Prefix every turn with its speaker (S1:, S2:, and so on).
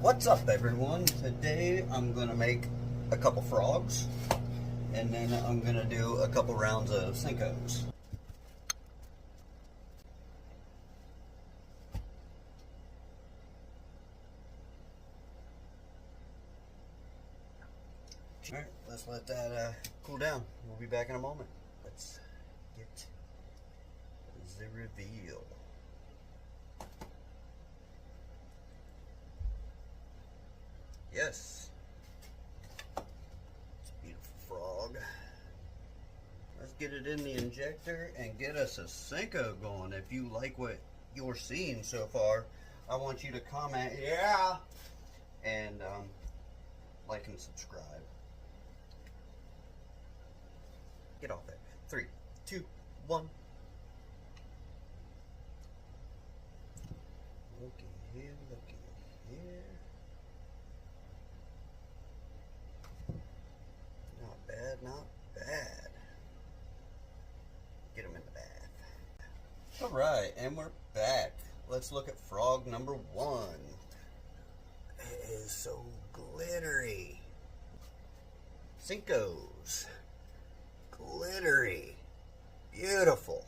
S1: What's up, everyone? Today I'm gonna make a couple frogs, and then I'm gonna do a couple rounds of Senkos. Alright, let's let that cool down. We'll be back in a moment. Let's get the reveal. Yes. It's a beautiful frog. Let's get it in the injector and get us a Senko going. If you like what you're seeing so far, I want you to comment, yeah, and like and subscribe. Get off there. 3, 2, 1. Looky here, looky here. Not bad, not bad. Get him in the bath. Alright, and we're back. Let's look at frog number 1. It is so glittery. Senkos. Glittery. Beautiful.